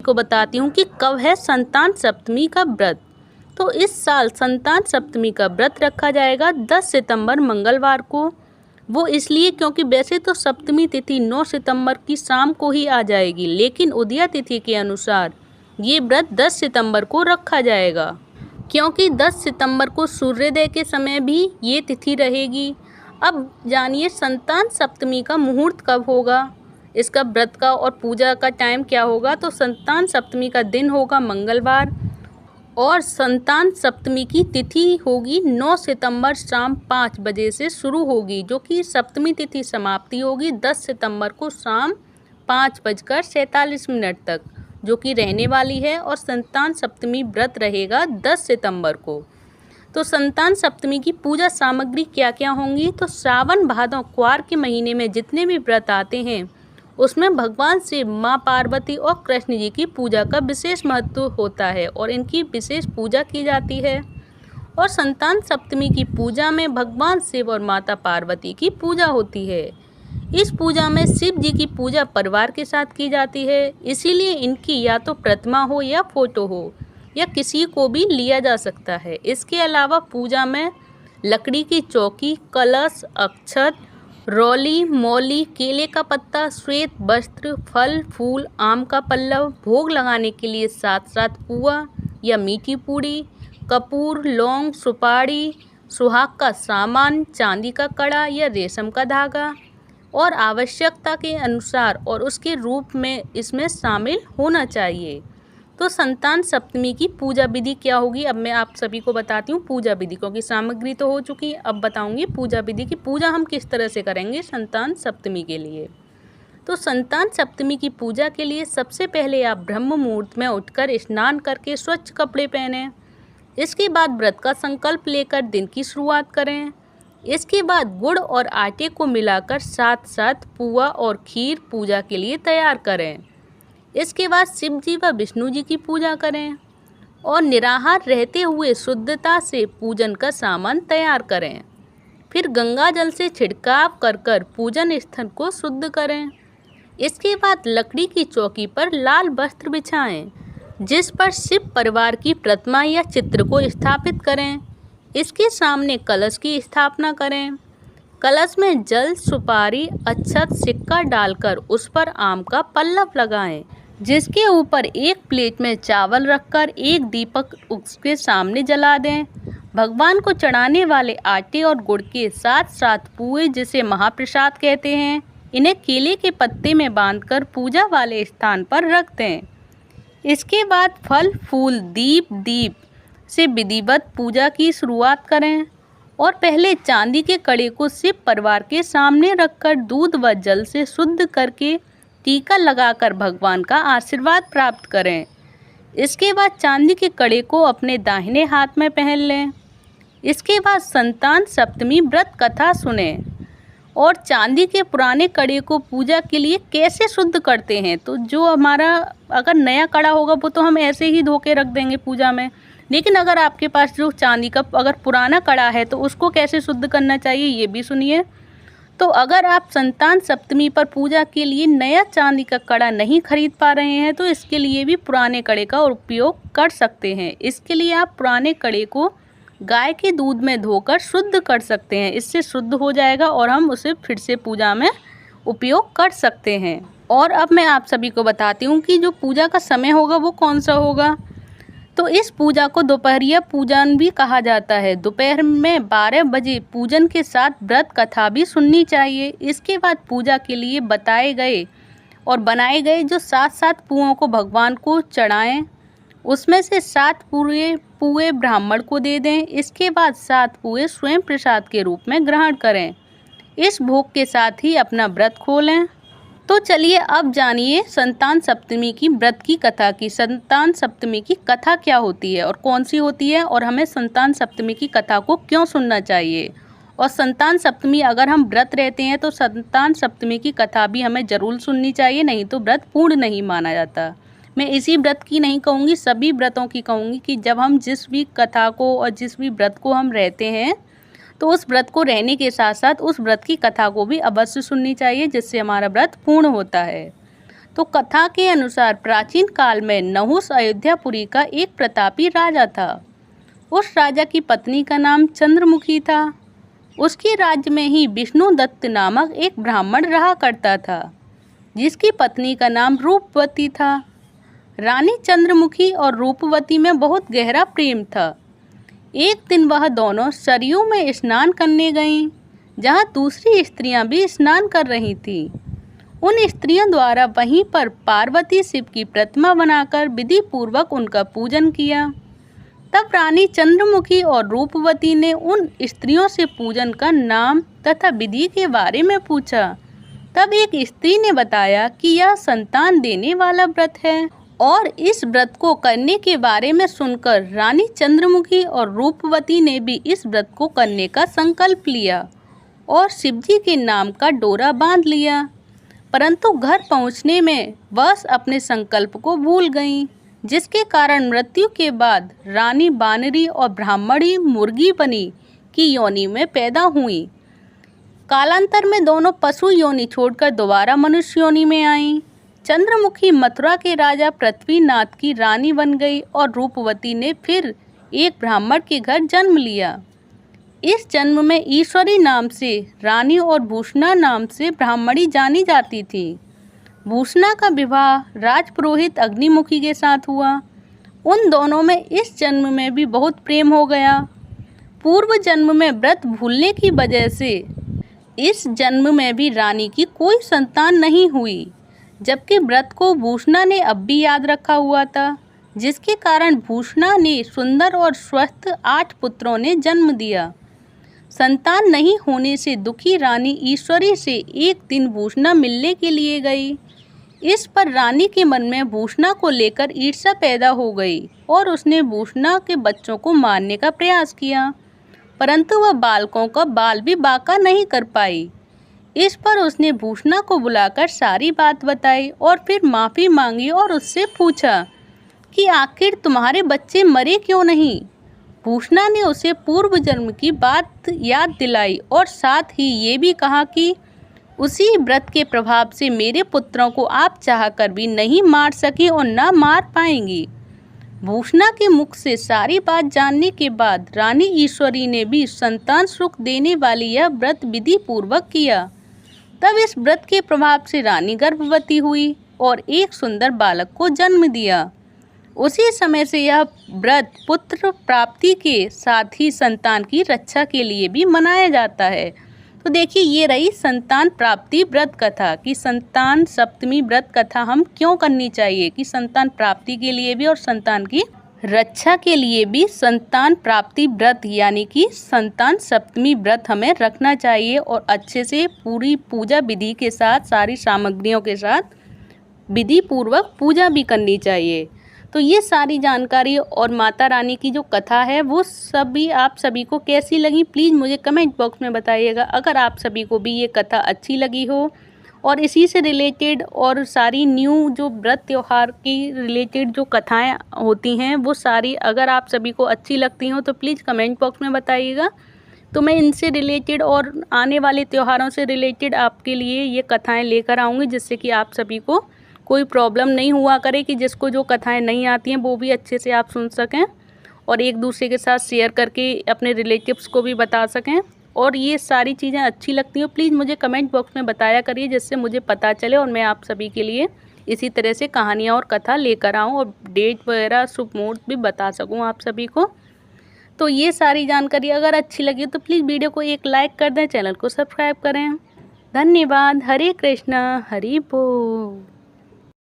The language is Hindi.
को बताती हूँ कि कब है संतान सप्तमी का व्रत। तो इस साल संतान सप्तमी का व्रत रखा जाएगा 10 सितंबर मंगलवार को। वो इसलिए क्योंकि वैसे तो सप्तमी तिथि 9 सितंबर की शाम को ही आ जाएगी, लेकिन उदया तिथि के अनुसार ये व्रत 10 सितंबर को रखा जाएगा, क्योंकि 10 सितंबर को सूर्योदय के समय भी ये तिथि रहेगी। अब जानिए संतान सप्तमी का मुहूर्त कब होगा, इसका व्रत का और पूजा का टाइम क्या होगा। तो संतान सप्तमी का दिन होगा मंगलवार और संतान सप्तमी की तिथि होगी 9 सितंबर शाम 5 बजे से शुरू होगी, जो कि सप्तमी तिथि समाप्ति होगी 10 सितंबर को शाम 5:47 तक, जो कि रहने वाली है। और संतान सप्तमी व्रत रहेगा 10 सितंबर को। तो संतान सप्तमी की पूजा सामग्री क्या क्या होंगी। तो सावन भादों क्वार के महीने में जितने भी व्रत आते हैं उसमें भगवान शिव, माँ पार्वती और कृष्ण जी की पूजा का विशेष महत्व होता है और इनकी विशेष पूजा की जाती है। और संतान सप्तमी की पूजा में भगवान शिव और माता पार्वती की पूजा होती है। इस पूजा में शिव जी की पूजा परिवार के साथ की जाती है, इसीलिए इनकी या तो प्रतिमा हो या फोटो हो या किसी को भी लिया जा सकता है। इसके अलावा पूजा में लकड़ी की चौकी, कलश, अक्षत, रौली, मौली, केले का पत्ता, श्वेत वस्त्र, फल फूल, आम का पल्लव, भोग लगाने के लिए 7 पुआ या मीठी पूड़ी, कपूर, लौंग, सुपारी, सुहाग का सामान, चांदी का कड़ा या रेशम का धागा और आवश्यकता के अनुसार और उसके रूप में इसमें शामिल होना चाहिए। तो संतान सप्तमी की पूजा विधि क्या होगी, अब मैं आप सभी को बताती हूँ पूजा विधि, क्योंकि सामग्री तो हो चुकी है। अब बताऊँगी पूजा विधि की पूजा हम किस तरह से करेंगे संतान सप्तमी के लिए। तो संतान सप्तमी की पूजा के लिए सबसे पहले आप ब्रह्म मुहूर्त में उठकर स्नान करके स्वच्छ कपड़े पहनें। इसके बाद व्रत का संकल्प लेकर दिन की शुरुआत करें। इसके बाद गुड़ और आटे को मिलाकर 7 पुआ और खीर पूजा के लिए तैयार करें। इसके बाद शिव जी व विष्णु जी की पूजा करें और निराहार रहते हुए शुद्धता से पूजन का सामान तैयार करें। फिर गंगा जल से छिड़काव कर पूजन स्थल को शुद्ध करें। इसके बाद लकड़ी की चौकी पर लाल वस्त्र बिछाएं, जिस पर शिव परिवार की प्रतिमा या चित्र को स्थापित करें। इसके सामने कलश की स्थापना करें। कलश में जल, सुपारी, अक्षत, सिक्का डालकर उस पर आम का पल्लव लगाएं, जिसके ऊपर एक प्लेट में चावल रखकर एक दीपक उसके सामने जला दें। भगवान को चढ़ाने वाले आटे और गुड़ के 7 पुए, जिसे महाप्रसाद कहते हैं, इन्हें केले के पत्ते में बांधकर पूजा वाले स्थान पर रख दें। इसके बाद फल फूल, दीप से विधिवत पूजा की शुरुआत करें और पहले चांदी के कड़े को शिव परिवार के सामने रखकर दूध व जल से शुद्ध करके टीका लगाकर भगवान का आशीर्वाद प्राप्त करें। इसके बाद चांदी के कड़े को अपने दाहिने हाथ में पहन लें। इसके बाद संतान सप्तमी व्रत कथा सुनें और चांदी के पुराने कड़े को पूजा के लिए कैसे शुद्ध करते हैं। तो जो हमारा अगर नया कड़ा होगा वो तो हम ऐसे ही धो के रख देंगे पूजा में, लेकिन अगर आपके पास जो चांदी का अगर पुराना कड़ा है तो उसको कैसे शुद्ध करना चाहिए ये भी सुनिए। तो अगर आप संतान सप्तमी पर पूजा के लिए नया चांदी का कड़ा नहीं खरीद पा रहे हैं तो इसके लिए भी पुराने कड़े का उपयोग कर सकते हैं। इसके लिए आप पुराने कड़े को गाय के दूध में धोकर शुद्ध कर सकते हैं, इससे शुद्ध हो जाएगा और हम उसे फिर से पूजा में उपयोग कर सकते हैं। और अब मैं आप सभी को बताती हूँ कि जो पूजा का समय होगा वो कौन सा होगा। तो इस पूजा को दोपहरिया पूजन भी कहा जाता है। दोपहर में 12 बजे पूजन के साथ व्रत कथा भी सुननी चाहिए। इसके बाद पूजा के लिए बताए गए और बनाए गए जो 7 पुओं को भगवान को चढ़ाएं, उसमें से 7 पुए ब्राह्मण को दे दें। इसके बाद 7 पुए स्वयं प्रसाद के रूप में ग्रहण करें। इस भोग के साथ ही अपना व्रत खोलें। तो चलिए अब जानिए संतान सप्तमी की व्रत की कथा की। संतान सप्तमी की कथा क्या होती है और कौन सी होती है और हमें संतान सप्तमी की कथा को क्यों सुनना चाहिए। और संतान सप्तमी अगर हम व्रत रहते हैं तो संतान सप्तमी की कथा भी हमें ज़रूर सुननी चाहिए, नहीं तो व्रत पूर्ण नहीं माना जाता। मैं इसी व्रत की नहीं कहूँगी, सभी व्रतों की कहूँगी कि जब हम जिस भी कथा को और जिस भी व्रत को हम रहते हैं तो उस व्रत को रहने के साथ साथ उस व्रत की कथा को भी अवश्य सुननी चाहिए, जिससे हमारा व्रत पूर्ण होता है। तो कथा के अनुसार प्राचीन काल में नहुष अयोध्यापुरी का एक प्रतापी राजा था। उस राजा की पत्नी का नाम चंद्रमुखी था। उसके राज्य में ही विष्णुदत्त नामक एक ब्राह्मण रहा करता था, जिसकी पत्नी का नाम रूपवती था। रानी चंद्रमुखी और रूपवती में बहुत गहरा प्रेम था। एक दिन वह दोनों सरयू में स्नान करने गईं, जहाँ दूसरी स्त्रियां भी स्नान कर रही थीं। उन स्त्रियों द्वारा वहीं पर पार्वती शिव की प्रतिमा बनाकर विधि पूर्वक उनका पूजन किया। तब रानी चंद्रमुखी और रूपवती ने उन स्त्रियों से पूजन का नाम तथा विधि के बारे में पूछा। तब एक स्त्री ने बताया कि यह संतान देने वाला व्रत है, और इस व्रत को करने के बारे में सुनकर रानी चंद्रमुखी और रूपवती ने भी इस व्रत को करने का संकल्प लिया और शिवजी के नाम का डोरा बांध लिया। परंतु घर पहुंचने में वह अपने संकल्प को भूल गईं, जिसके कारण मृत्यु के बाद रानी बानरी और ब्राह्मणी मुर्गी बनी की योनि में पैदा हुई। कालांतर में दोनों पशु योनि छोड़कर दोबारा मनुष्य योनि में आईं। चंद्रमुखी मथुरा के राजा पृथ्वीनाथ की रानी बन गई और रूपवती ने फिर एक ब्राह्मण के घर जन्म लिया। इस जन्म में ईश्वरी नाम से रानी और भूषणा नाम से ब्राह्मणी जानी जाती थी। भूषणा का विवाह राजपुरोहित अग्निमुखी के साथ हुआ। उन दोनों में इस जन्म में भी बहुत प्रेम हो गया। पूर्व जन्म में व्रत भूलने की वजह से इस जन्म में भी रानी की कोई संतान नहीं हुई, जबकि व्रत को भूषणा ने अब भी याद रखा हुआ था, जिसके कारण भूषणा ने सुंदर और स्वस्थ 8 पुत्रों ने जन्म दिया। संतान नहीं होने से दुखी रानी ईश्वरी से एक दिन भूषणा मिलने के लिए गई। इस पर रानी के मन में भूषणा को लेकर ईर्ष्या पैदा हो गई और उसने भूषणा के बच्चों को मारने का प्रयास किया, परंतु वह बालकों का बाल भी बांका नहीं कर पाई। इस पर उसने भूषणा को बुलाकर सारी बात बताई और फिर माफ़ी मांगी और उससे पूछा कि आखिर तुम्हारे बच्चे मरे क्यों नहीं। भूषणा ने उसे पूर्व जन्म की बात याद दिलाई और साथ ही ये भी कहा कि उसी व्रत के प्रभाव से मेरे पुत्रों को आप चाहकर भी नहीं मार सके और ना मार पाएंगी। भूषणा के मुख से सारी बात जानने के बाद रानी ईश्वरी ने भी संतान सुख देने वाली यह व्रत विधि पूर्वक किया। तब इस व्रत के प्रभाव से रानी गर्भवती हुई और एक सुंदर बालक को जन्म दिया। उसी समय से यह व्रत पुत्र प्राप्ति के साथ ही संतान की रक्षा के लिए भी मनाया जाता है। तो देखिए, ये रही संतान प्राप्ति व्रत कथा कि संतान सप्तमी व्रत कथा हम क्यों करनी चाहिए, कि संतान प्राप्ति के लिए भी और संतान की रक्षा के लिए भी संतान प्राप्ति व्रत यानी कि संतान सप्तमी व्रत हमें रखना चाहिए और अच्छे से पूरी पूजा विधि के साथ सारी सामग्रियों के साथ विधि पूर्वक पूजा भी करनी चाहिए। तो ये सारी जानकारी और माता रानी की जो कथा है वो सभी आप सभी को कैसी लगी प्लीज़ मुझे कमेंट बॉक्स में बताइएगा। अगर आप सभी को भी ये कथा अच्छी लगी हो और इसी से रिलेटेड और सारी न्यू जो व्रत त्यौहार की रिलेटेड जो कथाएं होती हैं वो सारी अगर आप सभी को अच्छी लगती हो तो प्लीज़ कमेंट बॉक्स में बताइएगा। तो मैं इनसे रिलेटेड और आने वाले त्योहारों से रिलेटेड आपके लिए ये कथाएँ लेकर आऊँगी, जिससे कि आप सभी को कोई प्रॉब्लम नहीं हुआ करे कि जिसको जो कथाएं नहीं आती हैं वो भी अच्छे से आप सुन सकें और एक दूसरे के साथ शेयर करके अपने रिलेटिव्स को भी बता सकें। और ये सारी चीज़ें अच्छी लगती हैं प्लीज़ मुझे कमेंट बॉक्स में बताया करिए, जिससे मुझे पता चले और मैं आप सभी के लिए इसी तरह से कहानियाँ और कथा लेकर आऊँ और डेट वगैरह शुभ मुहूर्त भी बता सकूँ आप सभी को। तो ये सारी जानकारी अगर अच्छी लगी तो प्लीज़ वीडियो को एक लाइक कर दें, चैनल को सब्सक्राइब करें। धन्यवाद। हरे कृष्णा हरि बोल।